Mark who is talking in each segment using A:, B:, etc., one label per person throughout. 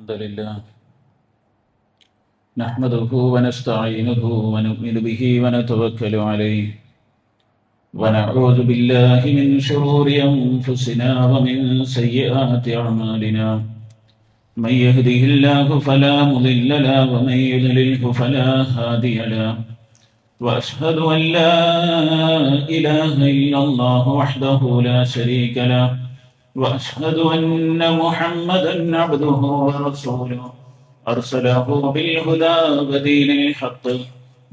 A: الحمد لله نحمده ونستعينه ونؤمن به ونتوكل عليه ونعوذ بالله من شرور أنفسنا ومن سيئات أعمالنا من يهده الله فلا مضل له ومن يضلله فلا هادي له وأشهد أن لا إله إلا الله وحده لا شريك له وأشهد أن محمدًا عبده ورسوله أرسله بالهدى ودين الحق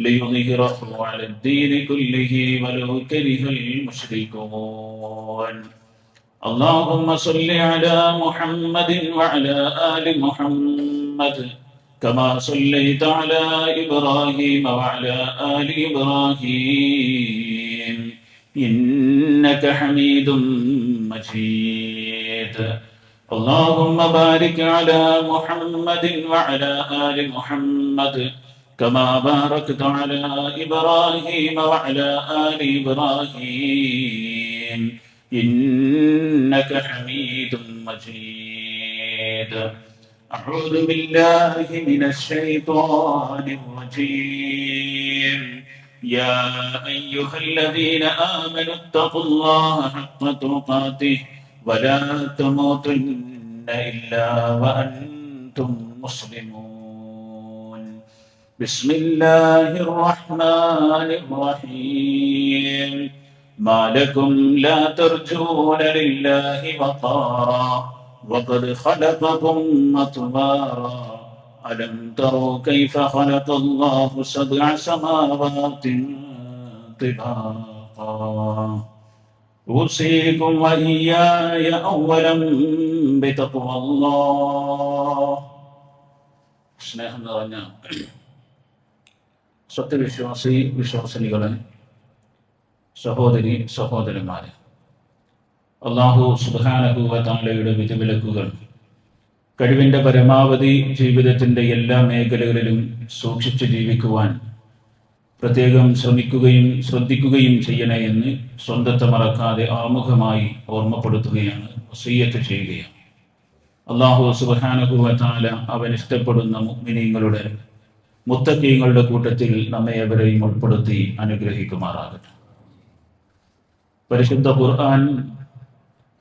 A: ليظهره على الدين كله ولو كره المشركون اللهم صل على محمد وعلى آل محمد كما صليت على إبراهيم وعلى آل إبراهيم إنك حميد مجيد اللهم بارك على محمد وعلى آل محمد كما باركت على إبراهيم وعلى آل إبراهيم إنك حميد مجيد أعوذ بالله من الشيطان الرجيم يا أيها الذين آمنوا اتقوا الله حق تقاته ولا تموتن إلا وأنتم مسلمون بسم الله الرحمن الرحيم ما لكم لا ترجون لله وقارا وقد خلقكم أطوارا ألم تروا كيف خلق الله سبع سماوات طباقا أوصيكم وإياي أولا بتقوى الله സ്നേഹം നിറഞ്ഞ സത്യവിശ്വാസി വിശ്വാസിനികളെ സഹോദരി സഹോദരന്മാരെ അല്ലാഹു സുബ്ഹാനഹു വ തആലയുടെ വിധിവിലക്കുകൾ കഴിവിൻ്റെ പരമാവധി ജീവിതത്തിൻ്റെ എല്ലാ മേഖലകളിലും സൂക്ഷിച്ചു ജീവിക്കുവാൻ പ്രത്യേകം ശ്രമിക്കുകയും ശ്രദ്ധിക്കുകയും ചെയ്യണേ എന്ന് സ്വന്തത്തെ മറക്കാതെ ആമുഖമായി ഓർമ്മപ്പെടുത്തുകയാണ്, വസിയ്യത്ത് ചെയ്യുകയാണ്. അല്ലാഹു സുബ്ഹാനഹു വ തആല അവൻ ഇഷ്ടപ്പെടുന്ന മുഅ്മിനീങ്ങളുടെ മുത്തഖീങ്ങളുടെ കൂട്ടത്തിൽ നമ്മെ എവരെയും ഉൾപ്പെടുത്തി അനുഗ്രഹിക്കുമാറാകട്ടെ. പരിശുദ്ധ ഖുർആൻ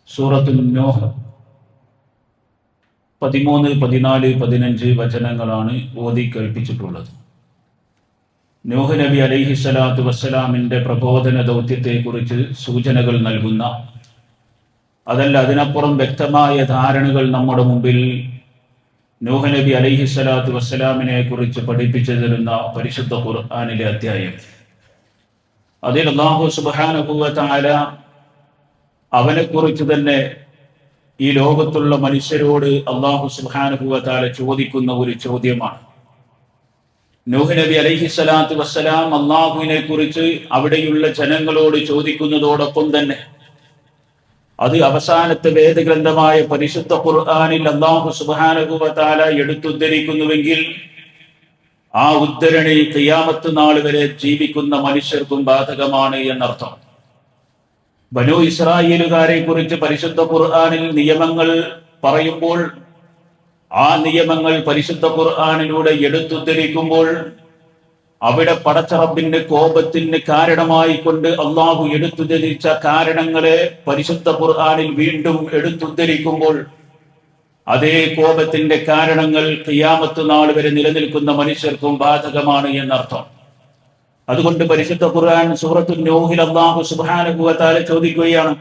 A: സൂറത്തുൻ നൂഹ് 13, 14, 15 വചനങ്ങളാണ് ഓതി കേൾപ്പിച്ചിട്ടുള്ളത്. നൂഹ് നബി അലൈഹിസ്സലാത്തു വസ്സലാമിൻ്റെ പ്രബോധന ദൗത്യത്തെക്കുറിച്ച് സൂചനകൾ നൽകുന്ന, അതല്ല അതിനപ്പുറം വ്യക്തമായ ധാരണകൾ നമ്മുടെ മുമ്പിൽ നൂഹ് നബി അലൈഹിസ്സലാത്തു വസ്സലാമിനെ കുറിച്ച് പഠിപ്പിച്ചു തരുന്ന പരിശുദ്ധ ഖുർആനിലെ അധ്യായം. അതിൽ അല്ലാഹു സുബ്ഹാനഹു വ തആല അവനെക്കുറിച്ച് തന്നെ ഈ ലോകത്തുള്ള മനുഷ്യരോട് അല്ലാഹു സുബ്ഹാനഹു വ തആല ചോദിക്കുന്ന ഒരു ചോദ്യമാണ്. നൂഹ് നബി അലൈഹിസ്സലാത്തു വസ്സലാം അല്ലാഹുവിനെ കുറിച്ച് അവിടെയുള്ള ജനങ്ങളോട് ചോദിക്കുന്നതോടൊപ്പം തന്നെ അത് അവസാനത്തെ വേദഗ്രന്ഥമായ പരിശുദ്ധ ഖുർആനിൽ അല്ലാഹു സുബ്ഹാനഹു വ തആല എടുത്തുദ്ധരിക്കുന്നുവെങ്കിൽ ആ ഉദ്ധരണി ഖിയാമത്ത് നാൾ വരെ ജീവിക്കുന്ന മനുഷ്യർക്കും ബാധകമാണ് എന്നർത്ഥം. ബനൂ ഇസ്രായേലുകാരെ കുറിച്ച് പരിശുദ്ധ ഖുർആനിൽ നിയമങ്ങൾ പറയുമ്പോൾ ആ നിയമങ്ങൾ പരിശുദ്ധ ഖുർആനിലൂടെ എടുത്തുദ്ധരിക്കുമ്പോൾ അവിടെ പടച്ച റബ്ബിന്റെ കോപത്തിന് കാരണമായി കൊണ്ട് അള്ളാഹു എടുത്തുദ്ധരിച്ച കാരണങ്ങളെ പരിശുദ്ധ ഖുർആനിൽ വീണ്ടും എടുത്തുദ്ധരിക്കുമ്പോൾ അതേ കോപത്തിന്റെ കാരണങ്ങൾ ഖിയാമത്ത് നാൾ വരെ നിലനിൽക്കുന്ന മനുഷ്യർക്കും ബാധകമാണ് എന്നർത്ഥം. അതുകൊണ്ട് പരിശുദ്ധ ഖുർആൻ സൂറത്തുൻ നൂഹിൽ അല്ലാഹു സുബ്ഹാനഹു വ തആല ചോദിക്കുകയാണ്,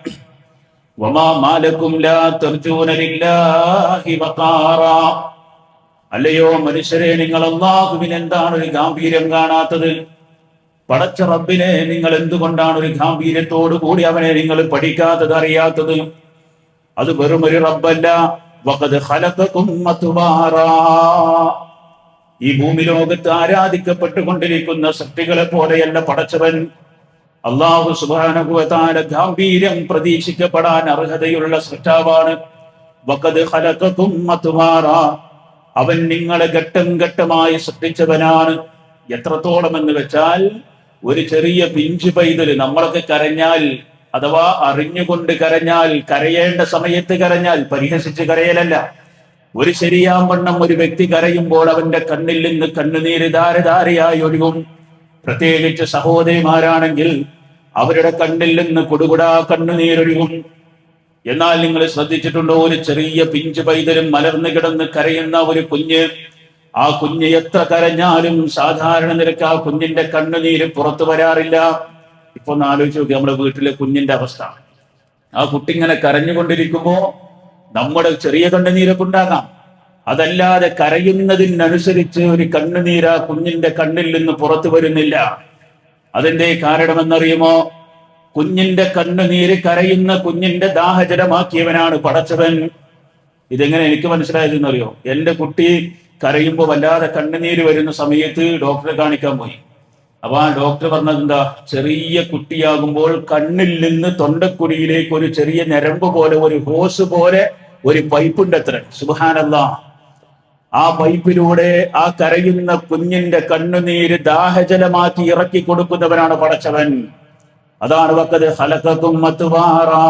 A: വമാ മാലക്കും ലാ തർജൂന ലില്ലാഹി വഖാറാ. അല്ലയോ മനുഷ്യരെ, നിങ്ങൾ അല്ലാഹുവിന് എന്താണ് ഒരു ഗാംഭീര്യം കാണാത്തത്? പടച്ച റബ്ബിനെ നിങ്ങൾ എന്തുകൊണ്ടാണ് ഒരു ഗാംഭീര്യത്തോടു കൂടി അവനെ നിങ്ങൾ പഠിക്കാത്തത്, അറിയാത്തത്? അത് വെറും ഒരു റബ്ബല്ല. വഖദ് ഖലഖകും അത്വാറാ. ഈ ഭൂമി ലോകത്ത് ആരാധിക്കപ്പെട്ടുകൊണ്ടിരിക്കുന്ന സൃഷ്ടികളെ പോലെയല്ല പടച്ചവൻ. അല്ലാഹു സുബ്ഹാനഹു വ തആല ഗാംഭീര്യം പ്രതീക്ഷിക്കപ്പെടാൻ അർഹതയുള്ള സൃഷ്ടാവാണ്. വഖദ് ഖലഖകും അത്വാറാ. അവൻ നിങ്ങളെ ഘട്ടം ഘട്ടമായി സൃഷ്ടിച്ചവനാണ്. എത്രത്തോളം എന്ന് വെച്ചാൽ, ഒരു ചെറിയ പിഞ്ചു പൈതൽ നമ്മളൊക്കെ കരഞ്ഞാൽ, അഥവാ അറിഞ്ഞുകൊണ്ട് കരഞ്ഞാൽ, കരയേണ്ട സമയത്ത് കരഞ്ഞാൽ, പരിഹസിച്ച് കരയലല്ല, ഒരു ശരിയാവണ്ണം ഒരു വ്യക്തി കരയുമ്പോൾ അവന്റെ കണ്ണിൽ നിന്ന് കണ്ണുനീര് ധാരധാരയായി ഒഴുകും. പ്രത്യേകിച്ച് സഹോദരിമാരാണെങ്കിൽ അവരുടെ കണ്ണിൽ നിന്ന് കൊടുകുടാ കണ്ണുനീരൊഴുകും. എന്നാൽ നിങ്ങൾ ശ്രദ്ധിച്ചിട്ടുണ്ടോ, ഒരു ചെറിയ പിഞ്ചു പൈതലും മലർന്നു കിടന്ന് കരയുന്ന ഒരു കുഞ്ഞ്, ആ കുഞ്ഞ് എത്ര കരഞ്ഞാലും സാധാരണ നിരക്ക് ആ കുഞ്ഞിന്റെ കണ്ണുനീര് പുറത്തു വരാറില്ല. ഇപ്പൊ ഒന്ന് ആലോചിച്ച് നോക്കി നമ്മുടെ വീട്ടിലെ കുഞ്ഞിന്റെ അവസ്ഥ. ആ കുട്ടി ഇങ്ങനെ കരഞ്ഞുകൊണ്ടിരിക്കുമ്പോ നമ്മുടെ ചെറിയ കണ്ണുനീരൊക്കെ ഉണ്ടാകാം. അതല്ലാതെ കരയുന്നതിനനുസരിച്ച് ഒരു കണ്ണുനീര് ആ കുഞ്ഞിന്റെ കണ്ണിൽ നിന്ന് പുറത്തു വരുന്നില്ല. അതിന്റെ കാരണമെന്നറിയുമോ? കുഞ്ഞിന്റെ കണ്ണുനീര് കരയുന്ന കുഞ്ഞിന്റെ ദാഹജലമാക്കിയവനാണ് പടച്ചവൻ. ഇതെങ്ങനെ എനിക്ക് മനസ്സിലായതെന്നറിയോ? എന്റെ കുട്ടി കരയുമ്പോൾ വല്ലാതെ കണ്ണുനീര് വരുന്ന സമയത്ത് ഡോക്ടറെ കാണിക്കാൻ പോയി. അപ്പൊ ആ ഡോക്ടർ പറഞ്ഞത് എന്താ, ചെറിയ കുട്ടിയാകുമ്പോൾ കണ്ണിൽ നിന്ന് തൊണ്ടക്കുഴിയിലേക്ക് ഒരു ചെറിയ ഞരമ്പ് പോലെ, ഒരു ഹോസ് പോലെ ഒരു പൈപ്പുണ്ട് അത്ര. സുബ്ഹാനല്ലാഹ്. ആ പൈപ്പിലൂടെ ആ കരയുന്ന കുഞ്ഞിന്റെ കണ്ണുനീര് ദാഹജലമാക്കി ഇറക്കി കൊടുക്കുന്നവനാണ് പടച്ചവൻ. അതാണ് വഖദ് ഖലഖകും അത്വാറാ.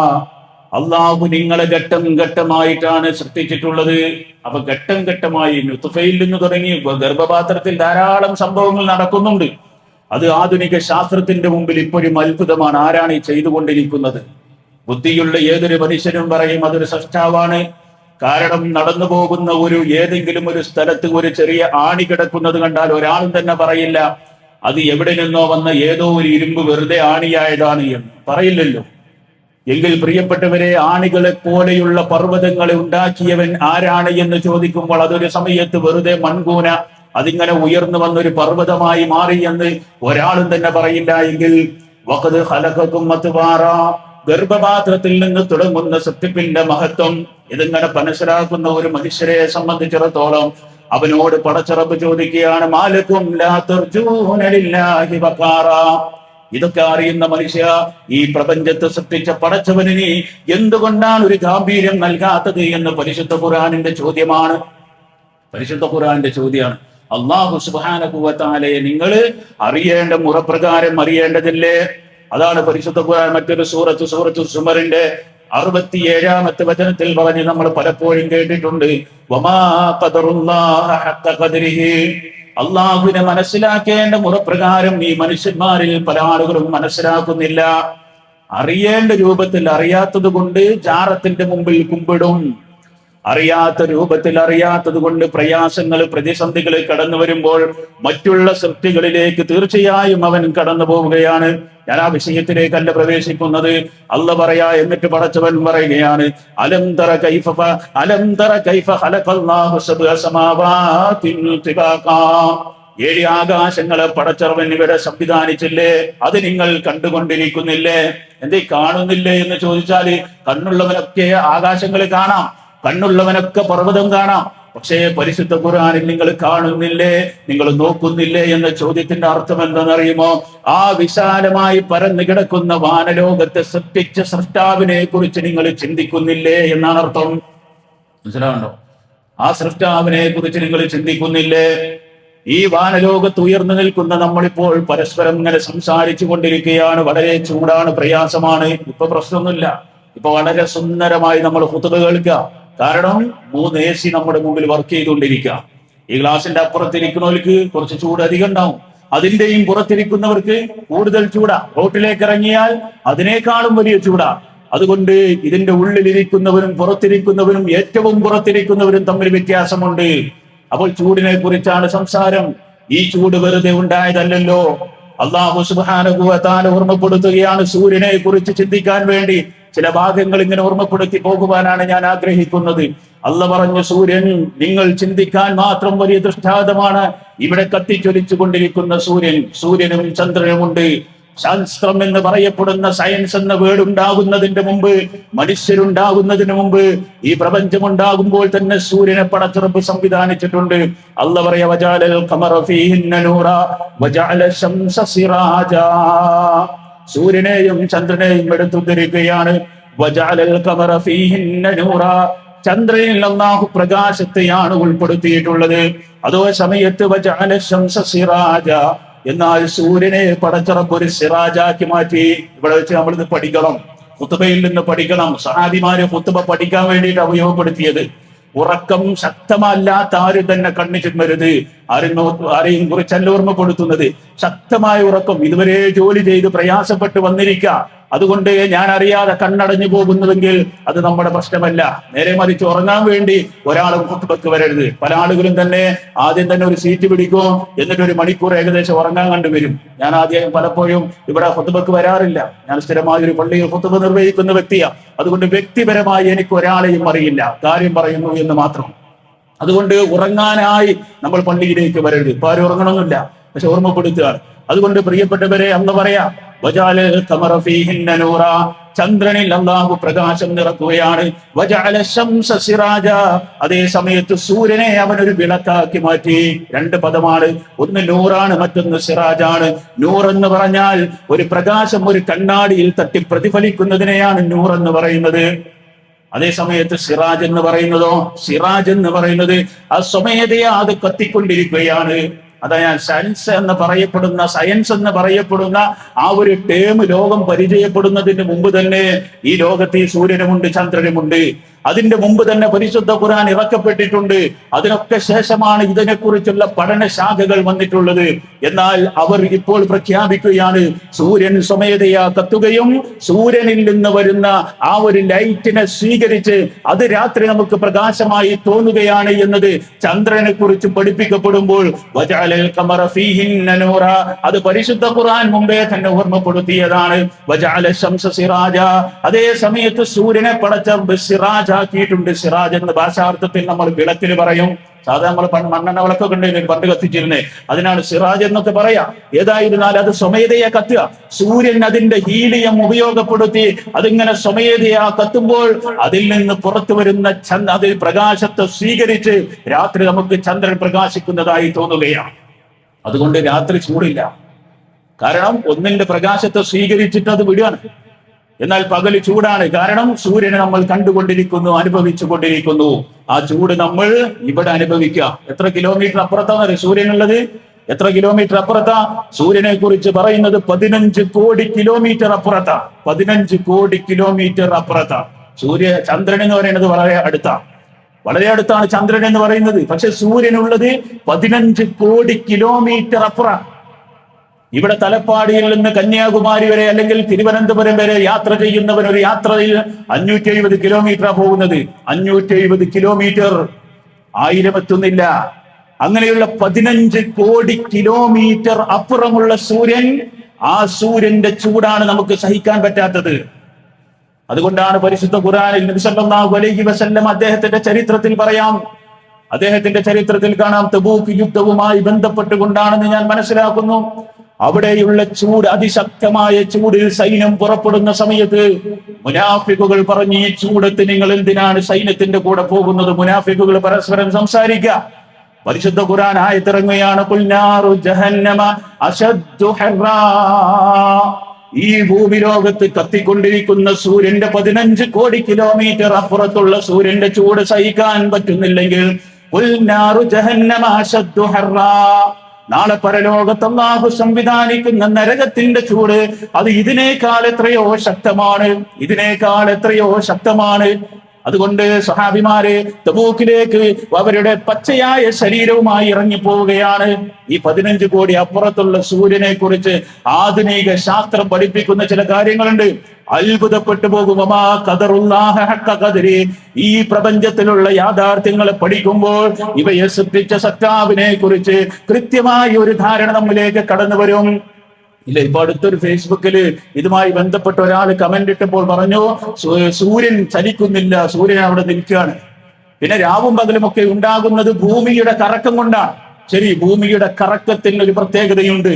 A: അള്ളാഹു നിങ്ങളെ ഘട്ടം ഘട്ടമായിട്ടാണ് സൃഷ്ടിച്ചിട്ടുള്ളത്. അപ്പൊ ഘട്ടം ഘട്ടമായി നുത്ഫയിൽ നിന്ന് തുടങ്ങി ഗർഭപാത്രത്തിൽ ധാരാളം സംഭവങ്ങൾ നടക്കുന്നുണ്ട്. അത് ആധുനിക ശാസ്ത്രത്തിന്റെ മുമ്പിൽ ഇപ്പോഴും അത്ഭുതമാണ്. ആരാണ് ഈ ചെയ്തുകൊണ്ടിരിക്കുന്നത്? ബുദ്ധിയുള്ള ഏതൊരു മനുഷ്യനും പറയും അതൊരു സൃഷ്ടാവാണ്. കാരണം നടന്നു പോകുന്ന ഏതെങ്കിലും ഒരു സ്ഥലത്ത് ഒരു ചെറിയ ആണി കിടക്കുന്നത് കണ്ടാൽ ഒരാളും തന്നെ പറയില്ല അത് എവിടെ നിന്നോ വന്ന ഏതോ ഒരു ഇരുമ്പ് വെറുതെ ആണിയായതാണ് എന്ന് പറയില്ലല്ലോ. എങ്കിൽ പ്രിയപ്പെട്ടവരെ, ആണികളെ പോലെയുള്ള പർവ്വതങ്ങളെ ഉണ്ടാക്കിയവൻ ആരാണ് എന്ന് ചോദിക്കുമ്പോൾ അതൊരു സമയത്ത് വെറുതെ മൺകൂന അതിങ്ങനെ ഉയർന്നു വന്നൊരു പർവ്വതമായി മാറി എന്ന് ഒരാളും തന്നെ പറയില്ല. എങ്കിൽ വഖദ് ഖലഖകും അത്വാറാ, ഗർഭപാത്രത്തിൽ നിന്ന് തുടങ്ങുന്ന സൃഷ്ടിപ്പിന്റെ മഹത്വം ഇതിങ്ങനെ മനസ്സിലാക്കുന്ന ഒരു മനുഷ്യരെ സംബന്ധിച്ചിടത്തോളം അവനോട് പടച്ചറബ് ചോദിക്കുകയാണ്, മാലക്കും ലാ തർജൂന ലില്ലാഹി വഖാറാ. ഇതൊക്കെ അറിയുന്ന മനുഷ്യ, ഈ പ്രപഞ്ചത്തെ സൃഷ്ടിച്ച പടച്ചവന് നീ എന്തുകൊണ്ടാണ് ഒരു ഗാംഭീര്യം നൽകാത്തത് എന്ന് പരിശുദ്ധ ഖുർആനിന്റെ ചോദ്യമാണ്. പരിശുദ്ധ ഖുർആനിന്റെ ചോദ്യമാണ്. അല്ലാഹു സുബ്ഹാനഹു വ തആലയെ നിങ്ങൾ അറിയേണ്ട മുറപ്രകാരം അറിയേണ്ടതില്ലേ? അതാണ് പരിശുദ്ധ ഖുർആൻ മറ്റൊരു സൂറത്ത് സുമറിന്റെ 67-ാമത്തെ വചനത്തിൽ പറഞ്ഞ് നമ്മൾ പലപ്പോഴും കേട്ടിട്ടുണ്ട്, വമാ ഖദറുല്ലാഹ ഹഖ ഖദ്രിഹി. അള്ളാഹുവിനെ മനസ്സിലാക്കേണ്ട മുറപ്രകാരം ഈ മനുഷ്യന്മാരിൽ പല ആളുകളും മനസ്സിലാക്കുന്നില്ല. അറിയേണ്ട രൂപത്തിൽ അറിയാത്തത് കൊണ്ട് ജാറത്തിന്റെ മുമ്പിൽ കുമ്പിടും. അറിയാത്ത രൂപത്തിൽ അറിയാത്തത് കൊണ്ട് പ്രയാസങ്ങൾ, പ്രതിസന്ധികൾ കടന്നു വരുമ്പോൾ മറ്റുള്ള സൃഷ്ടികളിലേക്ക് തീർച്ചയായും അവൻ കടന്നു പോവുകയാണ്. ഞാൻ ആ വിഷയത്തിലേക്കല്ല പ്രവേശിക്കുന്നത്. അല്ലാഹ് പറയാ, എന്നിട്ട് പടച്ചവൻ പറയുകയാണ്, അലം തറ കൈഫ ഖലഖല്ലാഹു സബ്അ സമാവാതിൻ തിബാഖാ. 7 ആകാശങ്ങളെ പടച്ചവൻ ഇവിടെ സംവിധാനിച്ചില്ലേ? അത് നിങ്ങൾ കണ്ടുകൊണ്ടിരിക്കുന്നില്ലേ? എന്തേ കാണുന്നില്ലേ എന്ന് ചോദിച്ചാല്, കണ്ണുള്ളവനൊക്കെ ആകാശങ്ങൾ കാണാം, കണ്ണുള്ളവനൊക്കെ പർവ്വതം കാണാം. പക്ഷേ പരിശുദ്ധ ഖുർആനിൽ നിങ്ങൾ കാണുന്നില്ലേ, നിങ്ങൾ നോക്കുന്നില്ലേ എന്ന ചോദ്യത്തിന്റെ അർത്ഥം എന്താണെന്നറിയുമോ? ആ വിശാലമായി പരന്നു കിടക്കുന്ന വാനലോകത്തെ സൃഷ്ടിച്ച സൃഷ്ടാവിനെ കുറിച്ച് നിങ്ങൾ ചിന്തിക്കുന്നില്ലേ എന്നാണ് അർത്ഥം. മനസ്സിലാവുണ്ടോ? ആ സൃഷ്ടാവിനെ കുറിച്ച് നിങ്ങൾ ചിന്തിക്കുന്നില്ലേ? ഈ വാനലോകത്ത് ഉയർന്നു നിൽക്കുന്ന നമ്മളിപ്പോൾ പരസ്പരം ഇങ്ങനെ സംസാരിച്ചു കൊണ്ടിരിക്കുകയാണ്. വളരെ ചൂടാണ്, പ്രയാസമാണ്. ഇപ്പൊ പ്രശ്നമൊന്നുമില്ല. ഇപ്പൊ വളരെ സുന്ദരമായി നമ്മൾ ഖുതുബ കേൾക്കുക. കാരണം 3 AC നമ്മുടെ മുമ്പിൽ വർക്ക് ചെയ്തുകൊണ്ടിരിക്കുക. ഈ ഗ്ലാസിന്റെ അപ്പുറത്തിരിക്കുന്നവർക്ക് കുറച്ച് ചൂട് അധികം ഉണ്ടാവും, അതിന്റെയും പുറത്തിരിക്കുന്നവർക്ക് കൂടുതൽ ചൂടാ. റോട്ടിലേക്ക് ഇറങ്ങിയാൽ അതിനേക്കാളും വലിയ ചൂടാ. അതുകൊണ്ട് ഇതിന്റെ ഉള്ളിലിരിക്കുന്നവരും പുറത്തിരിക്കുന്നവരും ഏറ്റവും പുറത്തിരിക്കുന്നവരും തമ്മിൽ വ്യത്യാസമുണ്ട്. അപ്പോൾ ചൂടിനെ കുറിച്ചാണ് സംസാരം. ഈ ചൂട് വെറുതെ ഉണ്ടായതല്ലല്ലോ. അല്ലാഹു സുബ്ഹാനഹു വ തആല ഓർമ്മപ്പെടുത്തുകയാണ് സൂര്യനെ കുറിച്ച് ചിന്തിക്കാൻ വേണ്ടി. ചില ഭാഗങ്ങൾ ഇങ്ങനെ ഓർമ്മപ്പെടുത്തി പോകുവാനാണ് ഞാൻ ആഗ്രഹിക്കുന്നത്. അല്ലാഹ് പറഞ്ഞു, സൂര്യൻ നിങ്ങൾ ചിന്തിക്കാൻ മാത്രം വലിയ ദൃഷ്ടാന്തമാണ്. ഇവിടെ കത്തിച്ചൊലിച്ചു കൊണ്ടിരിക്കുന്ന സൂര്യനും ചന്ദ്രനുമുണ്ട്. ശാസ്ത്രം എന്ന് പറയപ്പെടുന്ന സയൻസ് എന്ന വേർഡ് ഉണ്ടാകുന്നതിന്റെ മുമ്പ്, മനുഷ്യരുണ്ടാകുന്നതിന് മുമ്പ്, ഈ പ്രപഞ്ചം ഉണ്ടാകുമ്പോൾ തന്നെ സൂര്യനെ പടച്ചിറപ്പ് സംവിധാനിച്ചിട്ടുണ്ട്. അല്ലാഹ് പറയാ, വജഅലൽ ഖമറ ഫീഹിന്ന നൂറാ വജഅല ശംസ സിറാജാ. സൂര്യനെയും ചന്ദ്രനെയും എടുത്തുദ്ധരിക്കുകയാണ്. വജഅലൽ ഖമറ ഫീഹിന്ന നൂറാ, ചന്ദ്രനിൽ അല്ലാഹു പ്രകാശത്തെയാണ് ഉൾപ്പെടുത്തിയിട്ടുള്ളത്. അതേ സമയത്ത് വജഅല ശംസ സിറാജാ, എന്നാൽ സൂര്യനെ പടച്ചിറപ്പ് ഒരു സിറാജാക്കി മാറ്റി. ഇവിടെ വെച്ച് നമ്മളിത് പഠിക്കണം, ഖുതുബയിൽ നിന്ന് പഠിക്കണം. സഹാബിമാര് ഖുതുബ പഠിക്കാൻ വേണ്ടിയിട്ട് ഉപയോഗപ്പെടുത്തിയത്. ഉറക്കം ശക്തമല്ലാത്ത ആരും തന്നെ കണ്ണു ചിമ്മരുത്. ആരെയും കുറിച്ചല്ല ഓർമ്മപ്പെടുത്തുന്നത്. ശക്തമായ ഉറക്കം, ഇതുവരെ ജോലി ചെയ്ത് പ്രയാസപ്പെട്ട് വന്നിരിക്കുക, അതുകൊണ്ട് ഞാൻ അറിയാതെ കണ്ണടഞ്ഞു പോകുന്നുവെങ്കിൽ അത് നമ്മുടെ പ്രശ്നമല്ല. നേരെ മറിച്ച് ഉറങ്ങാൻ വേണ്ടി ഒരാളും ഖുത്ബക്ക് വരരുത്. പല ആളുകളും തന്നെ ആദ്യം തന്നെ ഒരു സീറ്റ് പിടിക്കും, എന്നിട്ട് ഒരു മണിക്കൂർ ഏകദേശം ഉറങ്ങാൻ കണ്ടുവരും. ഞാൻ ആദ്യം പലപ്പോഴും ഇവിടെ ഖുത്ബക്ക് വരാറില്ല. ഞാൻ സ്ഥിരമായ ഒരു പള്ളിയിൽ ഖുത്ബ നിർവഹിക്കുന്ന വ്യക്തിയാണ്. അതുകൊണ്ട് വ്യക്തിപരമായി എനിക്ക് ഒരാളെയും അറിയില്ല, കാര്യം പറയുന്നു എന്ന് മാത്രം. അതുകൊണ്ട് ഉറങ്ങാനായി നമ്മൾ പള്ളിയിലേക്ക് വരരുത്. ഇപ്പൊ ആരും ഉറങ്ങണമെന്നില്ല, പക്ഷെ ഓർമ്മപ്പെടുത്തുകയാണ്. അതുകൊണ്ട് പ്രിയപ്പെട്ടവരെ, അന്ന് പറയാ ചന്ദ്രനിൽ അല്ലാഹു പ്രകാശം നിറക്കുകയാണ്. അതേ സമയത്ത് സൂര്യനെ അവനൊരു വിളക്കാക്കി മാറ്റി. രണ്ട് പദമാണ്, ഒന്ന് നൂറാണ്, മറ്റൊന്ന് സിറാജാണ്. നൂർ എന്ന് പറഞ്ഞാൽ ഒരു പ്രകാശം ഒരു കണ്ണാടിയിൽ തട്ടി പ്രതിഫലിക്കുന്നതിനെയാണ് നൂർ എന്ന് പറയുന്നത്. അതേ സമയത്ത് സിറാജ് എന്ന് പറയുന്നത് ആ സ്വമേധയാ അത് കത്തിക്കൊണ്ടിരിക്കുകയാണ്. അതായത് സയൻസ് എന്ന് പറയപ്പെടുന്ന ആ ഒരു ടേം ലോകം പരിചയപ്പെടുന്നതിന് മുമ്പ് തന്നെ ഈ ലോകത്ത് സൂര്യനുമുണ്ട്, ചന്ദ്രനുമുണ്ട്. അതിന്റെ മുമ്പ് തന്നെ പരിശുദ്ധ ഖുർആൻ ഇറക്കപ്പെട്ടിട്ടുണ്ട്. അതിനൊക്കെ ശേഷമാണ് ഇതിനെക്കുറിച്ചുള്ള പഠനശാഖകൾ വന്നിട്ടുള്ളത്. എന്നാൽ അവർ ഇപ്പോൾ പ്രഖ്യാപിക്കുകയാണ്, സൂര്യൻ സ്വമേധയാ കത്തുകയും സൂര്യനിൽ നിന്ന് വരുന്ന ആ ഒരു ലൈറ്റിനെ സ്വീകരിച്ച് അത് രാത്രി നമുക്ക് പ്രകാശമായി തോന്നുകയാണ് എന്നത് ചന്ദ്രനെ കുറിച്ച് പഠിപ്പിക്കപ്പെടുമ്പോൾ അത് പരിശുദ്ധ ഖുർആൻ മുമ്പേ തന്നെ ഓർമ്മപ്പെടുത്തിയതാണ്. അതേ സമയത്ത് സൂര്യനെ പടച്ച സിറാജ് ആക്കിയിട്ടുണ്ട്. സിറാജ് എന്ന് ഭാഷാർത്ഥത്തിൽ നമ്മൾ വിളക്കിന് പറയും. സാധാരണ നമ്മൾ മണ്ണെണ്ണ വിളക്കൊക്കെ ഉണ്ട് പണ്ട് കത്തിച്ചിരുന്നേ, അതിനാണ് സിറാജ് എന്നൊക്കെ പറയാ. ഏതായിരുന്നാൽ അത് സ്വമേധയാ കത്തുക. സൂര്യൻ അതിന്റെ ഹീലിയം ഉപയോഗപ്പെടുത്തി അതിങ്ങനെ സ്വമേധയാ കത്തുമ്പോൾ അതിൽ നിന്ന് പുറത്തു വരുന്ന അതിൽ പ്രകാശത്തെ സ്വീകരിച്ച് രാത്രി നമുക്ക് ചന്ദ്രൻ പ്രകാശിക്കുന്നതായി തോന്നുകയാണ്. അതുകൊണ്ട് രാത്രി ചൂടില്ല, കാരണം ഒന്നിന്റെ പ്രകാശത്തെ സ്വീകരിച്ചിട്ട് അത് വിടുകയാണ്. എന്നാൽ പകല് ചൂടാണ്, കാരണം സൂര്യനെ നമ്മൾ കണ്ടുകൊണ്ടിരിക്കുന്നു, അനുഭവിച്ചു കൊണ്ടിരിക്കുന്നു. ആ ചൂട് നമ്മൾ ഇവിടെ അനുഭവിക്കുക. എത്ര കിലോമീറ്റർ അപ്പുറത്താണ് സൂര്യനുള്ളത്? എത്ര കിലോമീറ്റർ അപ്പുറത്താ? സൂര്യനെ കുറിച്ച് പറയുന്നത് 15 കോടി കിലോമീറ്റർ അപ്പുറത്താ. 15 കോടി കിലോമീറ്റർ അപ്പുറത്താ. ചന്ദ്രൻ എന്ന് പറയുന്നത് വളരെ അടുത്താണ് ചന്ദ്രൻ എന്ന് പറയുന്നത്. പക്ഷെ സൂര്യനുള്ളത് 15 കോടി കിലോമീറ്റർ അപ്പുറം. ഇവിടെ തലപ്പാടിയിൽ നിന്ന് കന്യാകുമാരി വരെ അല്ലെങ്കിൽ തിരുവനന്തപുരം വരെ യാത്ര ചെയ്യുന്നവൻ ഒരു യാത്രയിൽ 570 കിലോമീറ്ററാണ് പോകുന്നത്. 570 കിലോമീറ്റർ, 1000 എത്തുന്നില്ല. അങ്ങനെയുള്ള 15 കോടി കിലോമീറ്റർ അപ്പുറമുള്ള സൂര്യൻ, ആ സൂര്യന്റെ ചൂടാണ് നമുക്ക് സഹിക്കാൻ പറ്റാത്തത്. അതുകൊണ്ടാണ് പരിശുദ്ധ ഖുർആനിൽ നബി സല്ലല്ലാഹു അലൈഹി വസല്ലം അദ്ദേഹത്തിന്റെ ചരിത്രത്തിൽ കാണാം, തബൂക്ക് യുദ്ധവുമായി ബന്ധപ്പെട്ടുകൊണ്ടാണെന്ന് ഞാൻ മനസ്സിലാക്കുന്നു. അവിടെയുള്ള ചൂട്, അതിശക്തമായ ചൂടിൽ സൈന്യം പുറപ്പെടുന്ന സമയത്ത് മുനാഫിക്കുകൾ പറഞ്ഞു, ഈ ചൂടത്ത് നിങ്ങൾ എന്തിനാണ് സൈന്യത്തിന്റെ കൂടെ പോകുന്നത്? മുനാഫിക്കുകൾ പരസ്പരം സംസാരിക്കുക. പരിശുദ്ധ ഖുർആൻ ആയത്തിറങ്ങുകയാണ്, ഖുൽ നാറു ജഹന്നമ അശദ്ദു ഹർറാ. ഈ ഭൂമി ലോകത്ത് കത്തിക്കൊണ്ടിരിക്കുന്ന സൂര്യന്റെ 15 കോടി കിലോമീറ്റർ അപ്പുറത്തുള്ള സൂര്യന്റെ ചൂട് സഹിക്കാൻ പറ്റുന്നില്ലെങ്കിൽ ഖുൽ നാറു ജഹന്നമ അശദ്ദു ഹർറാ. നാളെ പരലോകത്ത് അല്ലാഹു സംവിധാനിക്കുന്ന നരകത്തിന്റെ ചൂട് അത് ഇതിനേക്കാൾ എത്രയോ ശക്തമാണ്. അതുകൊണ്ട് സ്വഹാബിമാര് തബൂക്കിലേക്ക് അവരുടെ പച്ചയായ ശരീരവുമായി ഇറങ്ങിപ്പോവുകയാണ്. ഈ 15 കോടി അപ്പുറത്തുള്ള സൂര്യനെ കുറിച്ച് ആധുനിക ശാസ്ത്രം പഠിപ്പിക്കുന്ന ചില കാര്യങ്ങളുണ്ട്. അത്ഭുതപ്പെട്ടു പോകും. ഈ പ്രപഞ്ചത്തിലുള്ള യാഥാർത്ഥ്യങ്ങളെ പഠിക്കുമ്പോൾ ഇവയെ സൃഷ്ടിച്ച സത്താവിനെ കുറിച്ച് കൃത്യമായ ഒരു ധാരണ നമ്മിലേക്ക് കടന്നു വരും. ഇല്ല, ഇപ്പൊ അടുത്തൊരു ഫേസ്ബുക്കില് ഇതുമായി ബന്ധപ്പെട്ട ഒരാൾ കമന്റ് ഇട്ടപ്പോൾ പറഞ്ഞു, സൂര്യൻ ചലിക്കുന്നില്ല, സൂര്യൻ അവിടെ നിൽക്കുകയാണ്. പിന്നെ രാവും പകലും ഒക്കെ ഉണ്ടാകുന്നത് ഭൂമിയുടെ കറക്കം കൊണ്ടാണ്. ശരി, ഭൂമിയുടെ കറക്കത്തിന് ഒരു പ്രത്യേകതയുണ്ട്.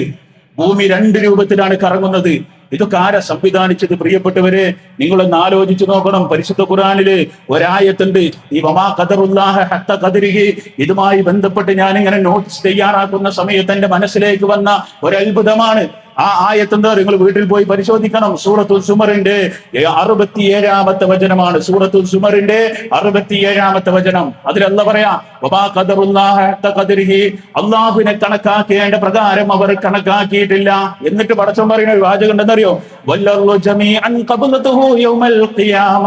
A: ഭൂമി 2 രൂപത്തിലാണ് കറങ്ങുന്നത്. ഇതൊക്കെ ആരാ സംവിധാനിച്ചത്? പ്രിയപ്പെട്ടവരെ, നിങ്ങളൊന്ന് ആലോചിച്ചു നോക്കണം. പരിശുദ്ധ ഖുർആനില് ഒരായത്തുണ്ട്, ഈ വമാ ഖദറുല്ലാഹ ഹഖ ഖദരിഹി. ഇതുമായി ബന്ധപ്പെട്ട് ഞാനിങ്ങനെ നോട്ട്സ് തയ്യാറാക്കുന്ന സമയത്ത് എന്റെ മനസ്സിലേക്ക് വന്ന ഒരു അത്ഭുതമാണ്. ആ ആയത്തെന്താ നിങ്ങൾ വീട്ടിൽ പോയി പരിശോധിക്കണം. സൂറത്തുൽ സുമറിന്റെ 67-ാമത്തെ വചനമാണ്. സൂറത്തുൽ സുമറിന്റെ 67-ാമത്തെ വചനം. അതിൽ അല്ലാഹു പറയാ, വമാ ഖദറുല്ലാഹ ഹഖ ഖദരിഹി. അല്ലാഹുവിനെ കണക്കാക്കേണ്ട പ്രകാരം അവർ കണക്കാക്കിയിട്ടില്ല. എന്നിട്ട് പടച്ചവൻ പറയുന്ന ഒരു വാചകം ഉണ്ടെന്നറിയോ? വല്ലർളു ജമീഅൻ ഖബ്ലതുഹു യൗമൽ ഖിയാമ.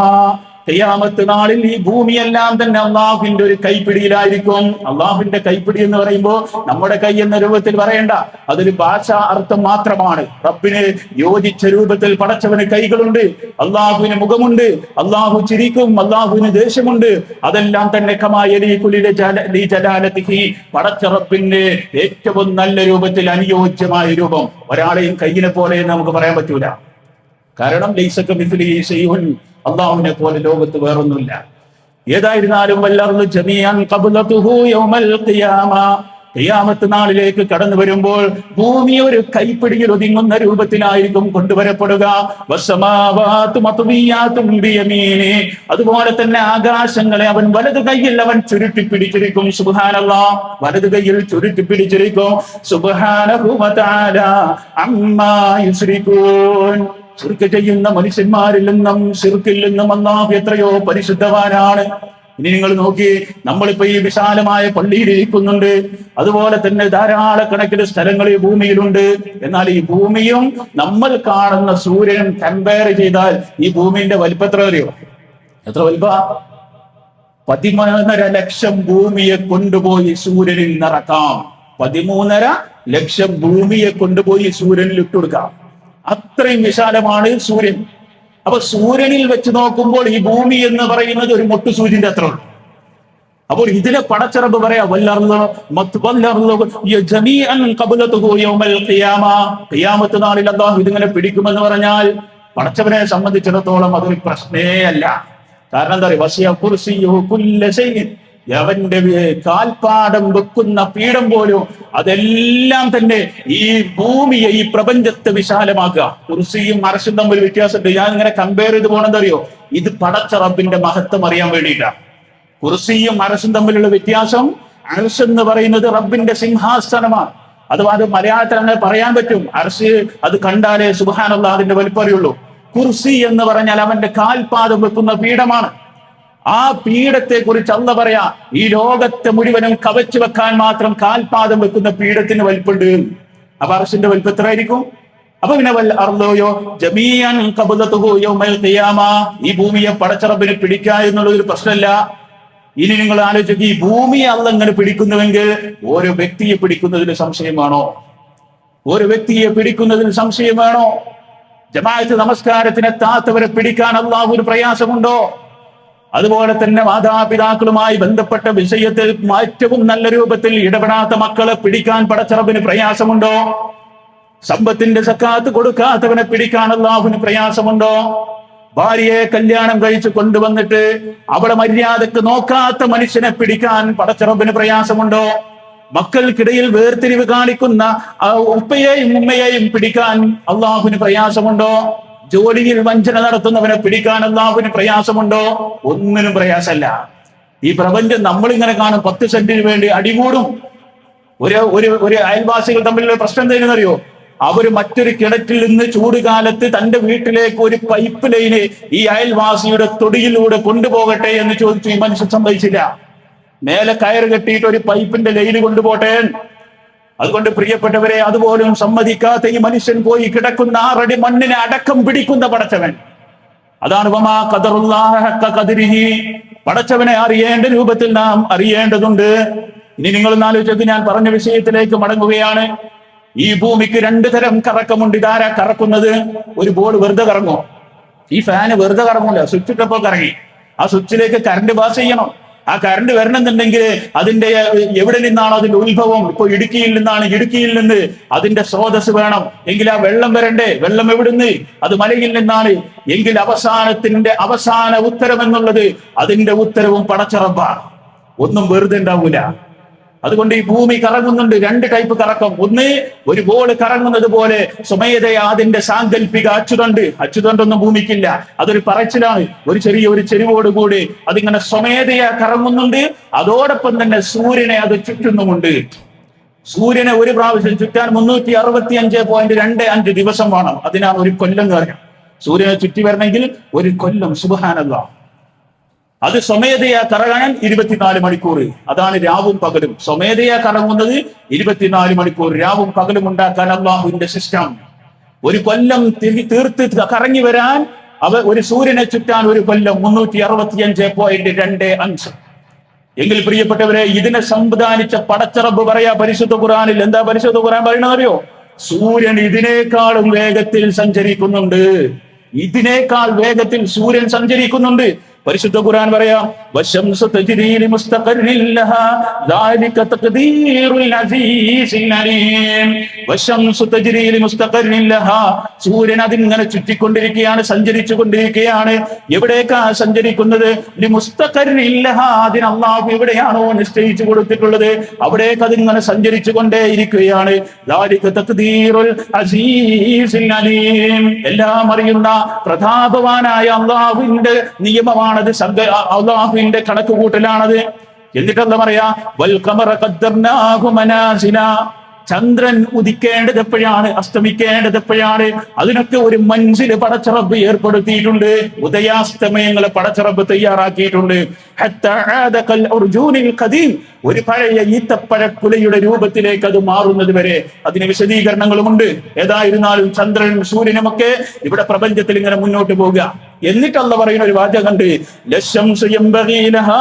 A: ഖിയാമത്ത് നാളിൽ ഈ ഭൂമിയെല്ലാം തന്നെ അള്ളാഹുവിന്റെ ഒരു കൈപ്പിടിയിലായിരിക്കും. അള്ളാഹുവിന്റെ കൈപ്പിടി എന്ന് പറയുമ്പോൾ നമ്മുടെ കൈ എന്ന രൂപത്തിൽ പറയണ്ട, അതൊരു ഭാഷാ അർത്ഥം മാത്രമാണ്. റബ്ബിന് യോജിച്ച രൂപത്തിൽ പടച്ചവന് കൈകളുണ്ട്, അള്ളാഹുവിന് മുഖമുണ്ട്, അള്ളാഹു ചിരിക്കും, അള്ളാഹുവിന് ദേഷ്യമുണ്ട്. അതെല്ലാം തന്നെ പടച്ച റബ്ബിന്റെ ഏറ്റവും നല്ല രൂപത്തിൽ അനുയോജ്യമായ രൂപം. ഒരാളെയും കയ്യിനെ പോലെ നമുക്ക് പറയാൻ പറ്റൂല. കാരണം അള്ളാഹുവിനെ പോലെ ലോകത്ത് വേറൊന്നുമില്ല. ഏതായിരുന്നാലും ഖിയാമത്ത് നാളിലേക്ക് കടന്നു വരുമ്പോൾ ഭൂമി ഒരു കൈപ്പിടിയിൽ ഒതുങ്ങുന്ന രൂപത്തിലായിരിക്കും കൊണ്ടുവരപ്പെടുക. അതുപോലെ തന്നെ ആകാശങ്ങളെ അവൻ വലതു കൈയിൽ അവൻ ചുരുട്ടി പിടിച്ചിരിക്കും. സുബ്ഹാനല്ലാഹ്, വലതു കൈയിൽ ചുരുട്ടി പിടിച്ചിരിക്കും. സുബ്ഹാനഹു വ തആല അമ്മാ യുശ്രികൂൻ. ശിർക്ക് ചെയ്യുന്ന മനുഷ്യന്മാരിൽ നിന്നും ശിർക്കിൽ നിന്നും അല്ലാഹു എത്രയോ പരിശുദ്ധവാനാണ്. ഇനി നിങ്ങൾ നോക്കി, നമ്മളിപ്പോ ഈ വിശാലമായ പള്ളിയിൽ ഇരിക്കുന്നുണ്ട്, അതുപോലെ തന്നെ ധാരാളക്കണക്കിന് സ്ഥലങ്ങൾ ഈ ഭൂമിയിലുണ്ട്. എന്നാൽ ഈ ഭൂമിയും നമ്മൾ കാണുന്ന സൂര്യനും കമ്പയർ ചെയ്താൽ ഈ ഭൂമിന്റെ വലിപ്പം എത്ര അറിയോ? എത്ര വലിപ്പ? 13.5 ലക്ഷം ഭൂമിയെ കൊണ്ടുപോയി സൂര്യനിൽ നിറക്കാം. 13.5 ലക്ഷം ഭൂമിയെ കൊണ്ടുപോയി സൂര്യനിൽ ഇട്ടുകൊടുക്കാം. അത്രയും വിശാലമാണ് സൂര്യൻ. അപ്പൊ സൂര്യനിൽ വെച്ച് നോക്കുമ്പോൾ ഈ ഭൂമി എന്ന് പറയുന്നത് ഒരു മൊട്ടു സൂര്യന്റെ അത്ര ഉള്ളു. അപ്പോൾ ഇതിനെ പടച്ചറബ് പറയാ ഖിയാമത്ത് നാളിൽ അല്ലാഹു ഇതിങ്ങനെ പിടിക്കുമെന്ന് പറഞ്ഞാൽ പടച്ചവനെ സംബന്ധിച്ചിടത്തോളം അതൊരു പ്രശ്നേ അല്ല. കാരണം എന്താ പറയുക, അവന്റെ കാൽപാദം വെക്കുന്ന പീഠം പോലും അതെല്ലാം തന്നെ ഈ ഭൂമിയെ, ഈ പ്രപഞ്ചത്തെ വിശാലമാക്കുക. കുർസിയും അർശും തമ്മിൽ വ്യത്യാസമുണ്ട്. ഞാൻ ഇങ്ങനെ കമ്പയർ ചെയ്ത് പോകണമെന്നറിയോ? ഇത് പടച്ച റബ്ബിന്റെ മഹത്വം അറിയാൻ വേണ്ടിയിട്ടാണ്. കുർസിയും അർശും തമ്മിലുള്ള വ്യത്യാസം, അർശ് എന്ന് പറയുന്നത് റബ്ബിന്റെ സിംഹാസനമാണ്. അഥവാ അത് മലയാളത്തിൽ അങ്ങനെ പറയാൻ പറ്റും. അർശ് അത് കണ്ടാലേ സുബ്ഹാനല്ലാഹ് അതിന്റെ വലിപ്പം അറിയുള്ളൂ. കുർസി എന്ന് പറഞ്ഞാൽ അവന്റെ കാൽപാദം വെക്കുന്ന പീഠമാണ്. ആ പീഠത്തെ കുറിച്ച് അല്ലാഹ് പറയാ, ഈ ലോകത്തെ മുഴുവനും കവച്ചു വെക്കാൻ മാത്രം കാൽപാദം വെക്കുന്ന പീഠത്തിന് വലിപ്പുണ്ട്. അപ്പൊ അർശിന്റെ വലിപ്പം എത്ര ആയിരിക്കും? അപ്പൊ പിന്നെ ഈ ഭൂമിയെ പടച്ച റബ്ബിനെ പിടിക്കുക എന്നുള്ളത് ഒരു പ്രശ്നമല്ല. ഇനി നിങ്ങൾ ആലോചിക്കുക, ഈ ഭൂമിയെ അല്ലാഹ് ഇങ്ങനെ പിടിക്കുന്നുവെങ്കിൽ ഓരോ വ്യക്തിയെ പിടിക്കുന്നതിന് സംശയമാണോ? ഒരു വ്യക്തിയെ പിടിക്കുന്നതിന് സംശയമാണോ? ജമാഅത്ത് നമസ്കാരത്തിനെത്താത്തവരെ പിടിക്കാൻ അല്ലാഹുവിന് പ്രയാസമുണ്ടോ? അതുപോലെ തന്നെ മാതാപിതാക്കളുമായി ബന്ധപ്പെട്ട വിഷയത്തിൽ ഏറ്റവും നല്ല രൂപത്തിൽ ഇടപെടാത്ത മക്കളെ പിടിക്കാൻ പടച്ച റബ്ബിന് പ്രയാസമുണ്ടോ? സമ്പത്തിന്റെ സക്കാത്ത് കൊടുക്കാത്തവനെ പിടിക്കാൻ അല്ലാഹുവിന് പ്രയാസമുണ്ടോ? ഭാര്യയെ കല്യാണം കഴിച്ച് കൊണ്ടുവന്നിട്ട് അവളെ മര്യാദക്ക് നോക്കാത്ത മനുഷ്യനെ പിടിക്കാൻ പടച്ച റബ്ബിന് പ്രയാസമുണ്ടോ? മക്കൾക്കിടയിൽ വേർതിരിവ് കാണിക്കുന്ന ഉപ്പയെയും ഉമ്മയെയും പിടിക്കാൻ അല്ലാഹുവിന് പ്രയാസമുണ്ടോ? ജോലിയിൽ വഞ്ചന നടത്തുന്നവനെ പിടിക്കാൻ അല്ലാഹുവിന് പ്രയാസമുണ്ടോ? ഒന്നിനും പ്രയാസമല്ല. ഈ പ്രപഞ്ചം നമ്മളിങ്ങനെ കാണും, 10 സെന്റിന് വേണ്ടി അടികൂടും. ഒരു അയൽവാസികൾ തമ്മിലുള്ള പ്രശ്നം എന്താണെന്നറിയോ? അവര് മറ്റൊരു കിണറ്റിൽ നിന്ന് ചൂടുകാലത്ത് തന്റെ വീട്ടിലേക്ക് ഒരു പൈപ്പ് ലൈന് ഈ അയൽവാസിയുടെ തൊടിയിലൂടെ കൊണ്ടുപോകട്ടെ എന്ന് ചോദിച്ചു. ഈ മനുഷ്യൻ സമ്മതിച്ചില്ല. മേലെ കയറ് കെട്ടിയിട്ട് ഒരു പൈപ്പിന്റെ ലൈന് കൊണ്ടുപോട്ടെ. അതുകൊണ്ട് പ്രിയപ്പെട്ടവരെ, അതുപോലും സമ്മതിക്കാത്ത ഈ മനുഷ്യൻ പോയി കിടക്കുന്ന 6 അടി മണ്ണിനെ അടക്കം പിടിക്കുന്ന പടച്ചവൻ. അതാണ് പടച്ചവനെ അറിയേണ്ട രൂപത്തിൽ നാം അറിയേണ്ടതുണ്ട്. ഇനി നിങ്ങൾ ആലോചിച്ച്, ഞാൻ പറഞ്ഞ വിഷയത്തിലേക്ക് മടങ്ങുകയാണ്. ഈ ഭൂമിക്ക് 2 തരം കറക്കമുണ്ട്. ഇതാരാ കറക്കുന്നത്? ഒരു ബോർഡ് വെറുതെ കറങ്ങോ? ഈ ഫാന് വെറുതെ കറങ്ങൂല, സ്വിച്ച് ഇട്ടപ്പോൾ കറങ്ങി. ആ സ്വിച്ചിലേക്ക് കറണ്ട് പാസ് ചെയ്യണം. ആ കറണ്ട് വരണമെന്നുണ്ടെങ്കിൽ അതിന്റെ എവിടെ നിന്നാണ് അതിന്റെ ഉത്ഭവം? ഇപ്പൊ ഇടുക്കിയിൽ നിന്നാണ്, ഇടുക്കിയിൽ നിന്ന് അതിന്റെ സ്രോതസ് വേണം. എങ്കിൽ ആ വെള്ളം വരണ്ടേ? വെള്ളം എവിടുന്ന്? അത് മലയിൽ നിന്നാണ്. എങ്കിൽ അവസാന ഉത്തരം എന്നുള്ളത്, അതിന്റെ ഉത്തരവും പടച്ച റബ്ബാണ്. ഒന്നും വെറുതെ ഉണ്ടാവൂല. അതുകൊണ്ട് ഈ ഭൂമി കറങ്ങുന്നുണ്ട്. 2 ടൈപ്പ് കറക്കം. ഒന്ന്, ഒരു ബോൾ കറങ്ങുന്നത് പോലെ സ്വമേധയാ അതിന്റെ സാങ്കല്പിക അച്ചുതണ്ടൊന്നും ഭൂമിക്കില്ല. അതൊരു പറച്ചിലാണ്. ഒരു ചെരിവോട് കൂടി അതിങ്ങനെ സ്വമേധയാ കറങ്ങുന്നുണ്ട്. അതോടൊപ്പം തന്നെ സൂര്യനെ അത് ചുറ്റുന്നുമുണ്ട്. സൂര്യനെ ഒരു പ്രാവശ്യം ചുറ്റാൻ 365.25 ദിവസം വേണം. അതിനാണ് ഒരു കൊല്ലം എന്ന് പറയാം. സൂര്യനെ ചുറ്റി വരണമെങ്കിൽ ഒരു കൊല്ലം. സുബ്ഹാനല്ലാഹ്. അത് സ്വമേധയാ കറങ്ങാൻ 24 മണിക്കൂർ. അതാണ് രാവും പകലും. സ്വമേധയാ കറങ്ങുന്നത് 24 മണിക്കൂർ. രാവും പകലും ഉണ്ടാക്കാൻ അല്ലാഹുവിന്റെ സിസ്റ്റം. ഒരു കൊല്ലം തീർത്ത് കറങ്ങി വരാൻ ഒരു സൂര്യനെ ചുറ്റാൻ ഒരു കൊല്ലം 365.25. എങ്കിൽ പ്രിയപ്പെട്ടവരെ, ഇതിനെ സംവിധാനിച്ച പടച്ചറബ് പറയാ പരിശുദ്ധ ഖുർആനിൽ. എന്താ പരിശുദ്ധ ഖുർആൻ പറയണതറിയോ? സൂര്യൻ ഇതിനേക്കാളും വേഗത്തിൽ സഞ്ചരിക്കുന്നുണ്ട്. ഇതിനേക്കാൾ വേഗത്തിൽ സൂര്യൻ സഞ്ചരിക്കുന്നുണ്ട്. പരിശുദ്ധ ഖുർആൻ പറയാ വശംസു തജ്രീ ലിമുസ്തഖറിൻ ലഹാ ദാലിക തഖ്ദീറുൽ അസീസിൽ അലീം. വശംസു തജ്രീ ലിമുസ്തഖറിൻ ലഹാ, സൂര്യൻ അതിങ്ങനെ ചുറ്റിക്കൊണ്ടിരിക്കുകയാണ്, സഞ്ചരിച്ചു കൊണ്ടിരിക്കുകയാണ്. എവിടേക്കാ സഞ്ചരിക്കുന്നത്? ലിമുസ്തഖറിൻ ലഹാ, അതിന് അല്ലാഹു എവിടെയാണോ നിശ്ചയിച്ചു കൊടുത്തിട്ടുള്ളത് അവിടേക്ക് അതിങ്ങനെ സഞ്ചരിച്ചു കൊണ്ടേയിരിക്കുകയാണ്. ദാലിക തഖ്ദീറുൽ അസീസിൽ അലീം, എല്ലാം അറിയുന്ന പ്രതാപവാനായ അല്ലാഹുവിന്റെ നിയമമാണ്, അള്ളാഹുവിന്റെ കണക്കുകൂട്ടലാണത്. എന്നിട്ടെന്താ പറയാ? വൽ ഖമറ ഖദ്ദർനാഹു മനാസില, ചന്ദ്രൻ ഉദിക്കേണ്ടത് എപ്പോഴാണ്, അസ്തമിക്കേണ്ടത് എപ്പോഴാണ്, അതിനൊക്കെ ഒരു മൻസിൽ പടച്ചറബ് ഏർപ്പെടുത്തിയിട്ടുണ്ട്. ഉദയാസ്തമയങ്ങളെ പടച്ചറബ് തയ്യാറാക്കിയിട്ടുണ്ട്. ഹത്താ ആദ കൽ ഉർജൂനിൽ ഖദീം, ഒരു പഴയ ഈത്തപ്പഴക്കുലയുടെ രൂപത്തിലേക്ക് അത് മാറുന്നത് വരെ അതിന് വിശദീകരണങ്ങളുമുണ്ട്. ഏതായിരുന്നാലും ചന്ദ്രനും സൂര്യനുമൊക്കെ ഇവിടെ പ്രപഞ്ചത്തിൽ ഇങ്ങനെ മുന്നോട്ട് പോകുക. എന്നിട്ട് അല്ലാഹു പറയുന്ന ഒരു വാചകമുണ്ട്, ലശംസു യംബഗീ ലഹാ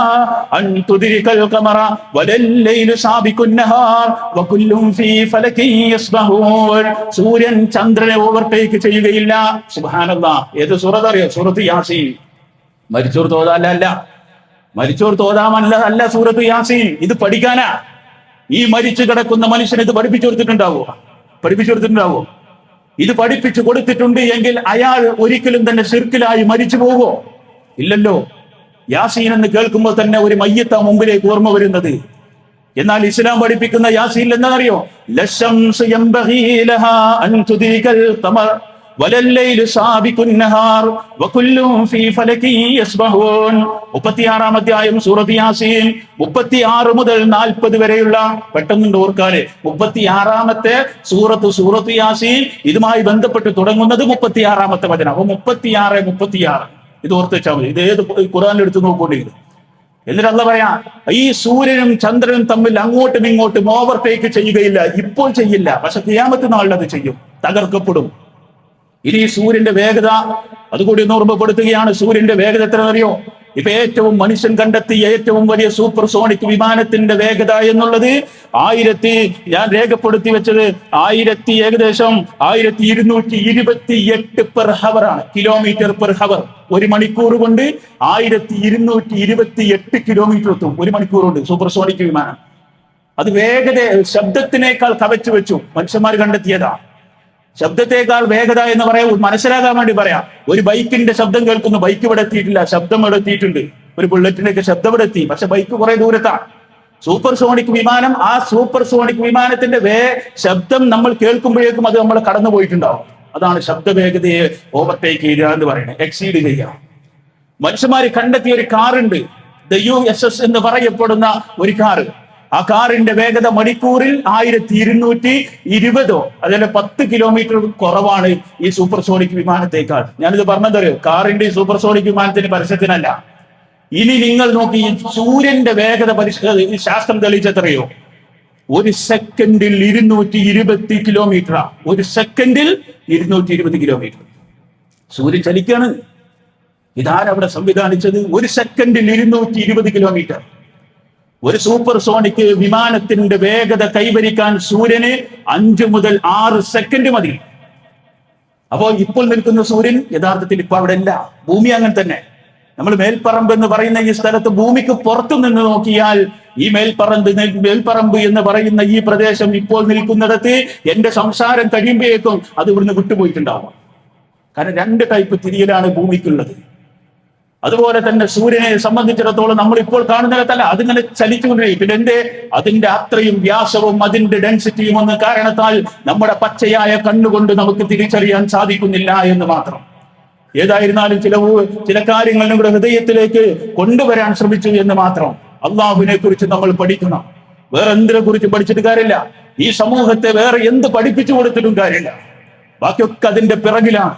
A: അൻ തുദ്രികൽ ഖമറ വലല്ലൈലു സാബിഖുൻ നഹാർ വകുല്ലും ഫീ ഫലകിൻ യസ്ബഹൂൻ. സൂര്യൻ ചന്ദ്രനെ ഓവർടേക്ക് ചെയ്യുകയില്ല. സുബ്ഹാനല്ലാഹ്. ഏത് സൂറത്ത് അറിയോ? സൂറത്ത് യാസീൻ. മരിച്ചോർ തോതാല്ല, മരിച്ചോർ തോതാമല്ല, അല്ല സൂറത്ത് യാസീൻ. ഇത് പഠിക്കാനാ. ഈ മരിച്ചു കിടക്കുന്ന മനുഷ്യന് ഇത് പഠിപ്പിച്ചു കൊടുത്തിട്ടുണ്ടാവോ? ഇത് പഠിപ്പിച്ചു കൊടുത്തിട്ടുണ്ട് എങ്കിൽ അയാൾ ഒരിക്കലും തന്നെ ശിർക്കിലായി മരിച്ചു പോവോ? ഇല്ലല്ലോ. യാസീൻ എന്ന് കേൾക്കുമ്പോൾ തന്നെ ഒരു മയ്യത്ത മുമ്പിലേക്ക് ഓർമ്മ വരുന്നത്. എന്നാൽ ഇസ്ലാം പഠിപ്പിക്കുന്ന യാസീൻ എന്താണെന്നറിയോ? ലശംസു യംബഗീ ലഹാ അൻ തുദ്രികൽ ഖമർ വലല്ലൈലു സാബിഖുൻ നഹാർ വകുല്ലും ഫീ ഫലകിൻ യസ്ബഹൂൻ. 36-ാം അധ്യായം സൂറത്ത് യാസീൻ 36 മുതൽ 40 വരെയുള്ള, പെട്ടെന്ന് ഓർക്കാല്, 36-ാമത്തെ സൂറത്ത് യാസീൻ ഇതുമായി ബന്ധപ്പെട്ട് തുടങ്ങുന്നത് 36-ാമത്തെ വചനം. അപ്പൊ 36 ഇത് ഓർത്ത് വെച്ചാൽ മതി. ഇത് ഏത് ഖുർആനിൽ എടുത്ത് നോക്കൊണ്ടിരിക്കുന്നത്. എന്നിട്ട് അല്ലാഹു പറയാ, ഈ സൂര്യനും ചന്ദ്രനും തമ്മിൽ അങ്ങോട്ടും ഇങ്ങോട്ടും ഓവർടേക്ക് ചെയ്യുകയില്ല. ഇപ്പോൾ ചെയ്യില്ല, പക്ഷെ ഖിയാമത്ത് നാളിൽ അത് ചെയ്യും, തകർക്കപ്പെടും. ഇനി സൂര്യന്റെ വേഗത അതുകൂടി ഒന്ന് ഓർമ്മപ്പെടുത്തുകയാണ്. സൂര്യന്റെ വേഗത എത്ര അറിയോ? ഇപ്പൊ ഏറ്റവും മനുഷ്യൻ കണ്ടെത്തിയ ഏറ്റവും വലിയ സൂപ്പർ സോണിക് വിമാനത്തിന്റെ വേഗത എന്നുള്ളത് ഞാൻ രേഖപ്പെടുത്തി വെച്ചത് ഏകദേശം 1228 പെർ ഹവർ ആണ്, കിലോമീറ്റർ പെർ ഹവർ. ഒരു മണിക്കൂർ കൊണ്ട് 1228 കിലോമീറ്റർ എത്തും. ഒരു മണിക്കൂർ കൊണ്ട് സൂപ്പർ സോണിക് വിമാനം. അത് വേഗത ശബ്ദത്തിനേക്കാൾ കവച്ചു വെച്ചു മനുഷ്യന്മാർ കണ്ടെത്തിയതാ. ശബ്ദത്തേക്കാൾ വേഗത എന്ന് പറയാൻ മനസ്സിലാകാൻ വേണ്ടി പറയാം. ഒരു ബൈക്കിന്റെ ശബ്ദം കേൾക്കുന്നു, ബൈക്ക് ഇവിടെ എത്തിയിട്ടില്ല, ശബ്ദം ഇവിടെ എത്തിയിട്ടുണ്ട്. ഒരു ബുള്ളറ്റിന്റെ ഒക്കെ ശബ്ദം ഇവിടെ എത്തി, പക്ഷെ ബൈക്ക് കുറെ ദൂരത്താണ്. സൂപ്പർ സോണിക് വിമാനം, ആ സൂപ്പർ സോണിക് വിമാനത്തിന്റെ ശബ്ദം നമ്മൾ കേൾക്കുമ്പോഴേക്കും അത് നമ്മൾ കടന്നു പോയിട്ടുണ്ടാവും. അതാണ് ശബ്ദവേഗതയെ ഓവർടേക്ക് ചെയ്യുക എന്ന് പറയുന്നത്, എക്സീഡ് ചെയ്യുക. മനുഷ്യന്മാര് കണ്ടെത്തിയ ഒരു കാറുണ്ട്, USS എന്ന് പറയപ്പെടുന്ന ഒരു കാറ്. ആ കാറിന്റെ വേഗത മണിക്കൂറിൽ 1220 അതിലെ 10 കിലോമീറ്റർ കുറവാണ് ഈ സൂപ്പർ സോണിക് വിമാനത്തേക്കാൾ. ഞാനിത് പറഞ്ഞതറിയോ? കാറിന്റെ ഈ സൂപ്പർ സോണിക് വിമാനത്തിന് പരസ്യത്തിനല്ല. ഇനി നിങ്ങൾ നോക്കി, ഈ സൂര്യന്റെ വേഗത ശാസ്ത്രം തെളിയിച്ചെത്രയോ? ഒരു സെക്കൻഡിൽ 220 കിലോമീറ്റർ. ഒരു സെക്കൻഡിൽ 220 കിലോമീറ്റർ സൂര്യൻ ചലിക്കാണ്. ഇതാണ് അവിടെ സംവിധാനിച്ചത്. ഒരു സെക്കൻഡിൽ 220 കിലോമീറ്റർ. ഒരു സൂപ്പർ സോണിക് വിമാനത്തിന്റെ വേഗത കൈവരിക്കാൻ സൂര്യന് 5 മുതൽ 6 സെക്കൻഡ് മതി. അപ്പോ ഇപ്പോൾ നിൽക്കുന്ന സൂര്യൻ യഥാർത്ഥത്തിൽ ഇപ്പൊ അവിടെ ഇല്ല. ഭൂമി അങ്ങനെ തന്നെ. നമ്മൾ മേൽപ്പറമ്പ് എന്ന് പറയുന്ന ഈ സ്ഥലത്ത് ഭൂമിക്ക് പുറത്തു നിന്ന് നോക്കിയാൽ ഈ മേൽപ്പറമ്പ് എന്ന് പറയുന്ന ഈ പ്രദേശം ഇപ്പോൾ നിൽക്കുന്നിടത്ത് എന്റെ സംസാരം കഴിയുമ്പോഴേക്കും അത് ഇവിടുന്ന് വിട്ടുപോയിട്ടുണ്ടാവും. കാരണം 2 ടൈപ്പ് തിരിയലാണ് ഭൂമിക്കുള്ളത്. അതുപോലെ തന്നെ സൂര്യനെ സംബന്ധിച്ചിടത്തോളം നമ്മൾ ഇപ്പോൾ കാണുന്നിടത്തല്ല, അതിങ്ങനെ ചലിച്ചുകൊണ്ടിരിക്കും. പിന്നെ അതിന്റെ അത്രയും വ്യാസവും അതിന്റെ ഡെൻസിറ്റിയും ഒന്നും കാരണത്താൽ നമ്മുടെ പച്ചയായ കണ്ണുകൊണ്ട് നമുക്ക് തിരിച്ചറിയാൻ സാധിക്കുന്നില്ല എന്ന് മാത്രം. ഏതായിരുന്നാലും ചില കാര്യങ്ങൾ നമ്മുടെ ഹൃദയത്തിലേക്ക് കൊണ്ടുവരാൻ ശ്രമിച്ചു എന്ന് മാത്രം. അള്ളാഹുവിനെ കുറിച്ച് നമ്മൾ പഠിക്കണം. വേറെ എന്തിനെ കുറിച്ച് പഠിച്ചിട്ട് കാര്യമില്ല. ഈ സമൂഹത്തെ വേറെ എന്ത് പഠിപ്പിച്ചു കൊടുത്തിട്ടും കാര്യമില്ല. ബാക്കിയൊക്കെ അതിന്റെ പിറകിലാണ്.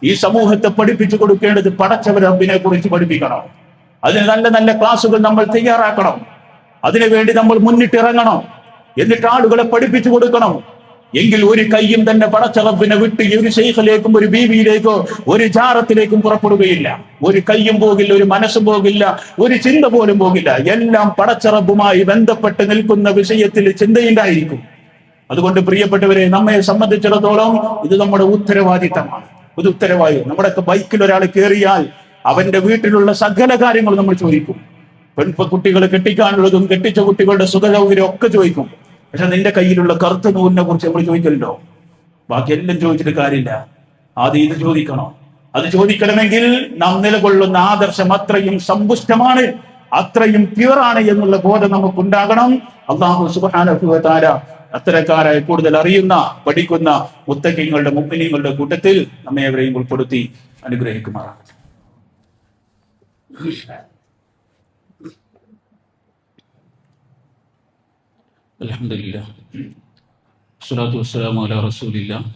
A: ഈ സമൂഹത്തെ പഠിപ്പിച്ചു കൊടുക്കേണ്ടത് പടച്ചവൻ റബ്ബിനെ കുറിച്ച് പഠിപ്പിക്കണം. അതിന് നല്ല നല്ല ക്ലാസുകൾ നമ്മൾ തയ്യാറാക്കണം. അതിനുവേണ്ടി നമ്മൾ മുന്നിട്ടിറങ്ങണം. എന്നിട്ട് ആളുകളെ പഠിപ്പിച്ചു കൊടുക്കണം. എങ്കിൽ ഒരു കയ്യും തന്നെ പടച്ച റബ്ബിനെ വിട്ട് ഒരു ശൈഖിലേക്കും ഒരു ബീവിയിലേക്കോ ഒരു ജാറത്തിലേക്കും പുറപ്പെടുകയില്ല. ഒരു കയ്യും പോകില്ല, ഒരു മനസ്സും പോകില്ല, ഒരു ചിന്ത പോലും പോകില്ല. എല്ലാം പടച്ച റബ്ബുമായി ബന്ധപ്പെട്ട് നിൽക്കുന്ന വിഷയത്തിൽ ചിന്തയുണ്ടായിരിക്കും. അതുകൊണ്ട് പ്രിയപ്പെട്ടവരെ, നമ്മെ സംബന്ധിച്ചിടത്തോളം ഇത് നമ്മുടെ ഉത്തരവാദിത്തമാണ്. ഇത് ഉത്തരവാദിത്വം. നമ്മുടെ ബൈക്കിൽ ഒരാൾ കയറിയാൽ അവന്റെ വീട്ടിലുള്ള സകല കാര്യങ്ങളും നമ്മൾ ചോദിക്കും. പെൺകുട്ടികളെ കെട്ടിക്കാനുള്ളതും കെട്ടിച്ച കുട്ടികളുടെ സുഖസൗകര്യം ഒക്കെ ചോദിക്കും. പക്ഷെ നിന്റെ കയ്യിലുള്ള കറുത്ത നൂലിനെ കുറിച്ച് നമ്മൾ ചോദിക്കലുണ്ടോ? ബാക്കി എല്ലാം ചോദിച്ചിട്ട് കാര്യമില്ല. ആദ്യം ഇത് ചോദിക്കണം. അത് ചോദിക്കണമെങ്കിൽ നാം നിലകൊള്ളുന്ന ആദർശം അത്രയും സമ്പുഷ്ടമാണ്, അത്രയും പ്യുവറാണ് എന്നുള്ള ബോധം നമുക്കുണ്ടാകണം. അല്ലാഹു സുബ്ഹാനഹു വ തആല അത്തരക്കാരായി കൂടുതൽ അറിയുന്ന പഠിക്കുന്ന മുത്തഖീങ്ങളുടെ മുഅ്മിനീങ്ങളുടെ കൂട്ടത്തിൽ നമ്മേവരെയും ഉൾപ്പെടുത്തി അനുഗ്രഹിക്കുമാറാകട്ടെ. അൽഹംദുലില്ലാഹ് വസ്സലാത്തു വസ്സലാമു അലാ റസൂലില്ലാഹ്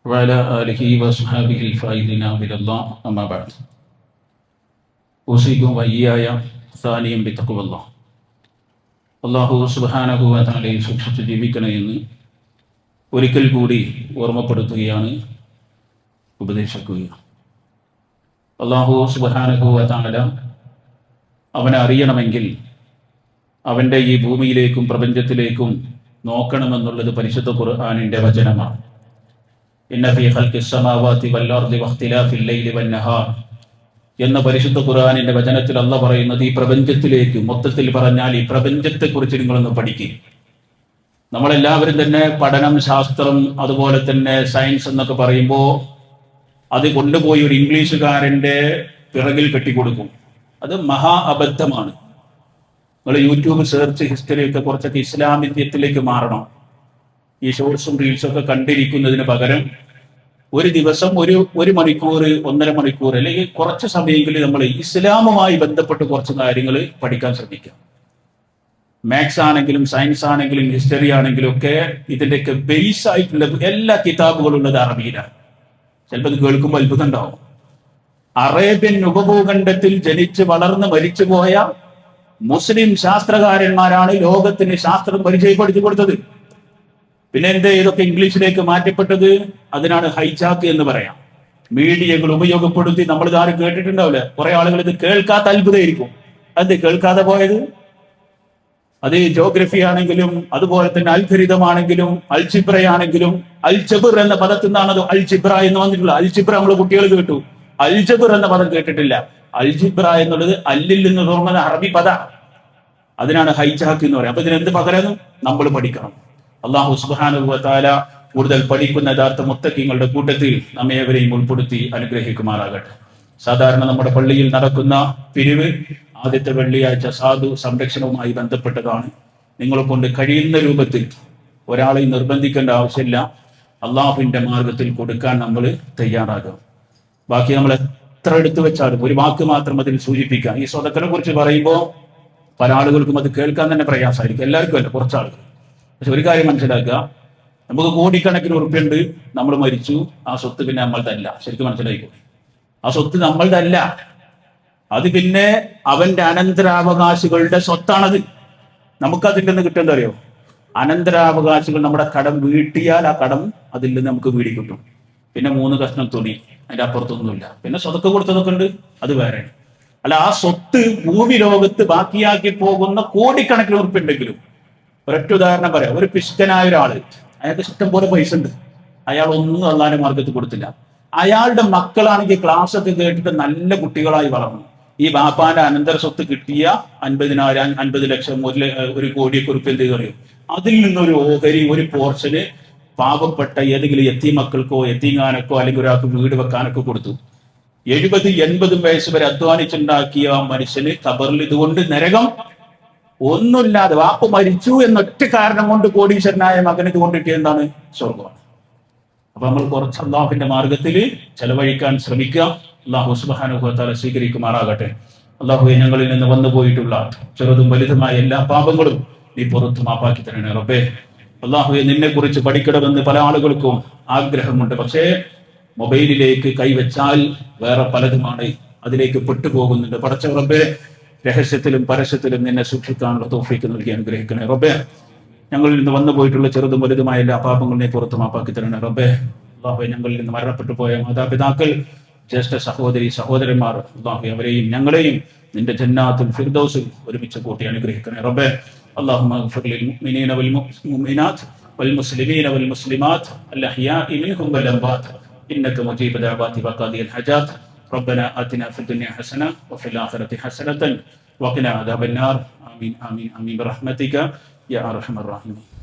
A: വഅലാ ആലിഹി വസ്ഹബിഹിൽ ഫായിദിന ബില്ലാഹ് അമ്മാ ബഅദ്. ഉസീകും വയ്യായ സാനിയം ബിത്തഖ്വല്ലാഹ്. അല്ലാഹു സുബ്ഹാനഹു വ തആലയെ സൂക്ഷിച്ച് ജീവിക്കണമെന്ന് ഒരിക്കൽ കൂടി ഓർമ്മപ്പെടുത്തുകയാണ്, ഉപദേശിക്കുകയാണ്. അല്ലാഹു സുബ്ഹാനഹു വ തആല അവനെ അറിയണമെങ്കിൽ അവൻ്റെ ഈ ഭൂമിയിലേക്കും പ്രപഞ്ചത്തിലേക്കും നോക്കണമെന്നുള്ളത് പരിശുദ്ധ ഖുർആനിൻ്റെ വചനമാണ്. ഇന്ന ഫീ ഖൽഖിസ് സമാവാതി വൽ അർദി വഖ്തിലാഫിൽ ലൈലി വൻ നഹാർ എന്ന പരിശുദ്ധ ഖുർആനിൻ്റെ വചനത്തിൽ അല്ലാഹ് പറയുന്നത് ഈ പ്രപഞ്ചത്തിലേക്ക്, മൊത്തത്തിൽ പറഞ്ഞാൽ ഈ പ്രപഞ്ചത്തെക്കുറിച്ച് നിങ്ങളൊന്ന് പഠിക്കുക. നമ്മളെല്ലാവരും തന്നെ പഠനം, ശാസ്ത്രം, അതുപോലെ തന്നെ സയൻസ് എന്നൊക്കെ പറയുമ്പോൾ അത് കൊണ്ടുപോയി ഒരു ഇംഗ്ലീഷുകാരൻ്റെ പിറകിൽ കെട്ടിക്കൊടുക്കും. അത് മഹാ അബദ്ധമാണ്. നിങ്ങൾ യൂട്യൂബ് സെർച്ച് ഹിസ്റ്ററി ഒക്കെ കുറച്ചൊക്കെ ഇസ്ലാമിത്യത്തിലേക്ക് മാറണം. ഈ ഷോർട്സും റീൽസും ഒക്കെ കണ്ടിരിക്കുന്നതിന് പകരം ഒരു ദിവസം ഒരു മണിക്കൂർ, 1.5 മണിക്കൂർ, അല്ലെങ്കിൽ കുറച്ച് സമയങ്ങളിൽ നമ്മൾ ഇസ്ലാമുമായി ബന്ധപ്പെട്ട് കുറച്ച് കാര്യങ്ങൾ പഠിക്കാൻ ശ്രമിക്കാം. മാത്സ് ആണെങ്കിലും സയൻസ് ആണെങ്കിലും ഹിസ്റ്ററി ആണെങ്കിലും ഒക്കെ ഇതിൻ്റെയൊക്കെ ബേസ് ആയിട്ടുള്ള എല്ലാ കിതാബുകളും ഉള്ളത് അറബിയിലാണ്. ചിലപ്പോൾ ഇത് കേൾക്കുമ്പോൾ അത്ഭുതം ഉണ്ടാവും. അറേബ്യൻ ഉപഭൂഖണ്ഡത്തിൽ ജനിച്ച് വളർന്ന് മരിച്ചുപോയ മുസ്ലിം ശാസ്ത്രകാരന്മാരാണ് ലോകത്തിന് ശാസ്ത്രം പരിചയപ്പെടുത്തി കൊടുത്തത്. പിന്നെ എന്തേ ഇതൊക്കെ ഇംഗ്ലീഷിലേക്ക് മാറ്റപ്പെട്ടത്? അതിനാണ് ഹൈജാക്ക് എന്ന് പറയാം. മീഡിയകൾ ഉപയോഗപ്പെടുത്തി. നമ്മൾ ഇതാരും കേട്ടിട്ടുണ്ടാവില്ല. കുറെ ആളുകൾ ഇത് കേൾക്കാത്ത അത്ഭുതമായിരിക്കും. അത് കേൾക്കാതെ പോയത് അത് ജോഗ്രഫി ആണെങ്കിലും അതുപോലെ തന്നെ അൽഖരിതമാണെങ്കിലും അൽജിബ്രയാണെങ്കിലും, അൽജബർ എന്ന പദത്തിൽ നിന്നാണ് അത് അൽജിബ്ര എന്ന് വന്നിട്ടുള്ളത്. അൽജിബ്ര നമ്മൾ കുട്ടികൾ കേട്ടു, അൽജബർ എന്ന പദം കേട്ടിട്ടില്ല. അൽജിബ്ര എന്നുള്ളത് അല്ലിൽ നിന്ന് തുടങ്ങുന്ന അറബി പദ. അതിനാണ് ഹൈജാക്ക് എന്ന് പറയുന്നത്. അപ്പൊ ഇതിനെന്ത് പകരം നമ്മൾ പഠിക്കണം. അല്ലാഹു സുബ്ഹാനഹു വ തആല കൂടുതൽ പഠിക്കുന്ന യഥാർത്ഥ മുത്തഖീങ്ങളുടെ കൂട്ടത്തിൽ നമ്മേവരെയും ഉൾപ്പെടുത്തി അനുഗ്രഹിക്കുമാറാകട്ടെ. സാധാരണ നമ്മുടെ പള്ളിയിൽ നടക്കുന്ന പിരിവ് ആദ്യത്തെ വെള്ളിയാഴ്ച സാധു സംരക്ഷണവുമായി ബന്ധപ്പെട്ടതാണ്. നിങ്ങളെ കൊണ്ട് കഴിയുന്ന രൂപത്തിൽ ഒരാളെ നിർബന്ധിക്കേണ്ട ആവശ്യമില്ല. അള്ളാഹുവിന്റെ മാർഗത്തിൽ കൊടുക്കാൻ നമ്മൾ തയ്യാറാകും. ബാക്കി നമ്മൾ എത്ര എടുത്തു വെച്ചാലും ഒരു വാക്ക് മാത്രം അതിൽ സൂചിപ്പിക്കാം. ഈ സ്വതക്കനെ കുറിച്ച് പറയുമ്പോൾ പല ആളുകൾക്കും അത് കേൾക്കാൻ തന്നെ പ്രയാസമായിരിക്കും. എല്ലാവർക്കും അല്ല, കുറച്ചാളുകൾ. പക്ഷെ ഒരു കാര്യം മനസ്സിലാക്കുക, നമുക്ക് കോടിക്കണക്കിന് ഉറുപ്പ്യുണ്ട്, നമ്മൾ മരിച്ചു, ആ സ്വത്ത് പിന്നെ നമ്മൾതല്ല. ശരിക്കും മനസ്സിലായിക്കോ, ആ സ്വത്ത് നമ്മൾതല്ല. അത് പിന്നെ അവന്റെ അനന്തരാവകാശികളുടെ സ്വത്താണത്. നമുക്കതിൽ നിന്ന് കിട്ടുന്നത് അറിയോ? അനന്തരാവകാശികൾ നമ്മുടെ കടം വീട്ടിയാൽ ആ കടം അതിൽ നിന്ന് നമുക്ക് വീടി കിട്ടും. പിന്നെ 3 കഷ്ണം തുണി, അതിന്റെ അപ്പുറത്തൊന്നുമില്ല. പിന്നെ സ്വതക്ക് കൊടുത്തതൊക്കെ ഉണ്ട്, അത് വേറെ. അല്ല, ആ സ്വത്ത് ഭൂമി ലോകത്ത് ബാക്കിയാക്കി പോകുന്ന കോടിക്കണക്കിന് ഉറുപ്പുണ്ടെങ്കിലും, ഒരൊറ്റ ഉദാഹരണം പറയാം. ഒരു പിശുക്കനായ ഒരാള്, അയാൾക്ക് ഇഷ്ടം പോലെ പൈസ ഉണ്ട്, അയാൾ ഒന്നും അള്ളാന്റെ മാർഗത്ത് കൊടുത്തില്ല. അയാളുടെ മക്കളാണെങ്കിൽ ക്ലാസ് ഒക്കെ കേട്ടിട്ട് നല്ല കുട്ടികളായി വളർന്നു. ഈ ബാപ്പാന്റെ അനന്തര സ്വത്ത് കിട്ടിയ 50,000, 50 ലക്ഷം, 1 കോടിയൊക്കെ ഉറുപ്പ് എന്ത് പറയും, അതിൽ നിന്നൊരു ഓഹരി, ഒരു പോർഷന് പാവപ്പെട്ട ഏതെങ്കിലും യത്തീം മക്കൾക്കോ യത്തീങ്ങാനക്കോ അല്ലെങ്കിൽ ഒരാൾക്ക് വീട് വെക്കാനൊക്കെ കൊടുത്തു. 70-80 വയസ്സ് വരെ അധ്വാനിച്ചുണ്ടാക്കിയ മനുഷ്യന് ഖബറിൽ ഇതുകൊണ്ട് നരകം ഒന്നുമില്ലാതെ, വാപ്പ് മരിച്ചു എന്നൊറ്റ കാരണം കൊണ്ട് കോടീശ്വരനായ മകന് ഇതുകൊണ്ട് കിട്ടിയ എന്താണ്? സ്വർഗമാണ്. അപ്പൊ നമ്മൾ കുറച്ച് അള്ളാഹുവിന്റെ മാർഗത്തിൽ ചെലവഴിക്കാൻ ശ്രമിക്കുക. അള്ളാഹു സുബ്ഹാനഹു വ തആല സ്വീകരിക്കുമാറാകട്ടെ. അള്ളാഹുവെ, ഞങ്ങളിൽ നിന്ന് വന്നു പോയിട്ടുള്ള ചെറുതും വലുതുമായ എല്ലാ പാപങ്ങളും നീ പുറത്തു മാപ്പാക്കി തരണേ റബ്ബേ. അള്ളാഹുവെ, നിന്നെ കുറിച്ച് പഠിക്കണമെന്ന് പല ആളുകൾക്കും ആഗ്രഹമുണ്ട്. പക്ഷേ മൊബൈലിലേക്ക് കൈവച്ചാൽ വേറെ പലതുമാണ്, അതിലേക്ക് പെട്ടുപോകുന്നുണ്ട്. പടച്ച റബ്ബേ, രഹസ്യത്തിലും പരസ്യത്തിലും നിന്നെ സൂക്ഷിക്കാനുള്ള തൗഫീക്ക് നൽകി അനുഗ്രഹിക്കണേ റബ്ബേ. ഞങ്ങളിൽ നിന്ന് വന്നു പോയിട്ടുള്ള ചെറുതും വലുതുമായ എല്ലാ പാപങ്ങളെ പുറത്ത് മാപ്പാക്കി തരണേ റബ്ബേ. അല്ലാഹുവേ, ഞങ്ങളിൽ നിന്ന് മരണപ്പെട്ടു പോയ മാതാപിതാക്കൾ, ജ്യേഷ്ഠ സഹോദരി സഹോദരന്മാർ, അല്ലാഹുവേ, അവരെയും ഞങ്ങളെയും നിന്റെ ജന്നാത്തുൽ ഫിർദൗസിൽ ഒരുമിച്ച് കൂട്ടി അനുഗ്രഹിക്കണേ റബ്ബേ. اللهم اغفر للمؤمنين والمؤمنات والمسلمين والمسلمات الأحياء منهم والأموات إنك مجيب دعوات وقاضي الحاجات. ربنا آتنا في الدنيا حسنة وفي الآخرة حسنة وقنا عذاب النار. آمين آمين آمين برحمتك يا أرحم الراحمين.